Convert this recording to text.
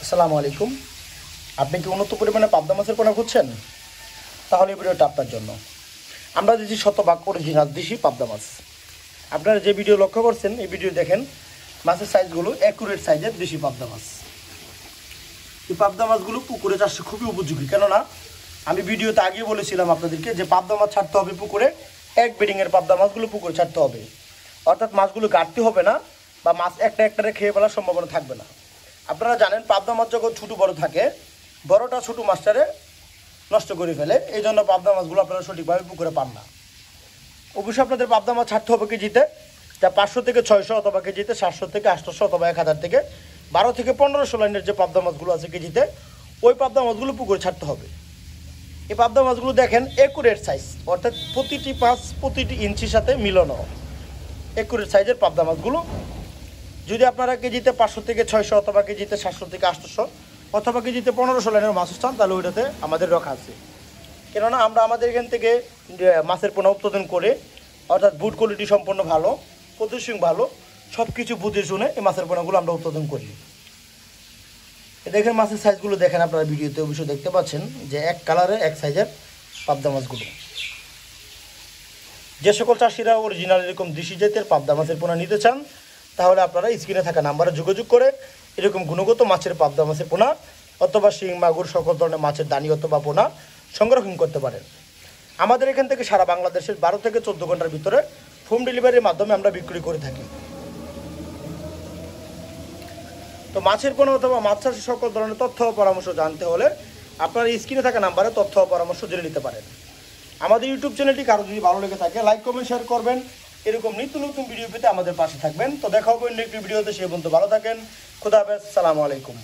আসসালামু আলাইকুম। আপনি কি উন্নত পরিমাণে পাবদা মাছের পোনা খুঁজছেন? তাহলে এই ভিডিওটা আপনার জন্য। আমরা দিচ্ছি শতভাগ অরিজিনাল দেশি পাবদা মাছ। আপনারা যে ভিডিও লক্ষ্য করছেন, এই ভিডিও দেখেন মাছের সাইজগুলো অ্যাকুরেট সাইজের দেশি পাবদা মাছ। এই পাবদা মাছগুলো পুকুরে চাষে খুবই উপযোগী, কেননা আমি ভিডিওতে আগেই বলেছিলাম আপনাদেরকে যে পাবদা মাছ ছাড়তে হবে পুকুরে, এক বেডিংয়ের পাবদা মাছগুলো পুকুরে ছাড়তে হবে, অর্থাৎ মাছগুলো গাড়তে হবে না বা মাছ একটা খেয়ে ফেলার সম্ভাবনা থাকবে না। আপনারা জানেন পাবদা মাছ যখন ছোটো বড় থাকে, বড়টা ছোটো মাছটারে নষ্ট করে ফেলে, এই জন্য পাবদা মাছগুলো আপনারা সঠিকভাবে পুকুরে পান না। অবশ্যই আপনাদের পাবদা মাছ ছাড়তে হবে কেজিতে, যা 500 থেকে 600 অথবা কেজিতে 700 থেকে 800 অথবা 1000 থেকে 12 থেকে 1500 লাইনের যে পাবদা মাছগুলো আছে কেজিতে, ওই পাবদা মাছগুলো পুকুরে ছাড়তে হবে। এই পাবদা মাছগুলো দেখেন একুরেট সাইজ, অর্থাৎ প্রতিটি মাছ প্রতিটি ইঞ্চির সাথে মিলানো একুরেট সাইজের পাবদা মাছগুলো। যদি আপনারা কেজিতে 500 থেকে 600 অথবা কেজিতে 700 থেকে 800 অথবা কেজিতে 1500 লাইনের মাছ চান, তাহলে ওইটাতে আমাদের রক্ষা আছে। কেননা আমরা আমাদের এখান থেকে মাছের পোনা উৎপাদন করে, অর্থাৎ বুট কোয়ালিটি সম্পন্ন ভালো, প্রসেসিং ভালো, সব কিছু বুঝে শুনে এই মাছের পোনাগুলো আমরা উৎপাদন করি। দেখেন মাছের সাইজগুলো দেখেন, আপনারা ভিডিওতে অবশ্যই দেখতে পাচ্ছেন যে এক কালারে এক সাইজের পাবদা মাছগুলো। যে সকল চাষিরা অরিজিনাল এরকম দেশি জাতের পাবদা মাছের পোনা নিতে চান, তাহলে আপনারা স্ক্রিনে থাকা নাম্বারে যোগাযোগ করে এরকম গুণগত মাছের পাবদা মাছের পোনা অথবা শিং মাগুর সকল ধরনের মাছের দানি অথবা পোনা সংরক্ষণ করতে পারেন। আমাদের এখান থেকে সারা বাংলাদেশের 12 থেকে 14 ঘন্টার ভিতরে হোম ডেলিভারির মাধ্যমে আমরা বিক্রি করে থাকি। তো মাছের পোনা অথবা মাছ চাষের সকল ধরনের তথ্য ও পরামর্শ জানতে হলে আপনারা স্ক্রিনে থাকা নাম্বারে তথ্য ও পরামর্শ জেনে নিতে পারেন। আমাদের ইউটিউব চ্যানেলটি কারো যদি ভালো লেগে থাকে লাইক কমেন্ট শেয়ার করবেন। এরকম নিত্য নতুন ভিডিও পেতে আমাদের পাশে থাকবেন। তো দেখা হবে অন্য একটি ভিডিওতে, সে পর্যন্ত ভালো থাকেন। খোদা হাফেজ, সালামু আলাইকুম।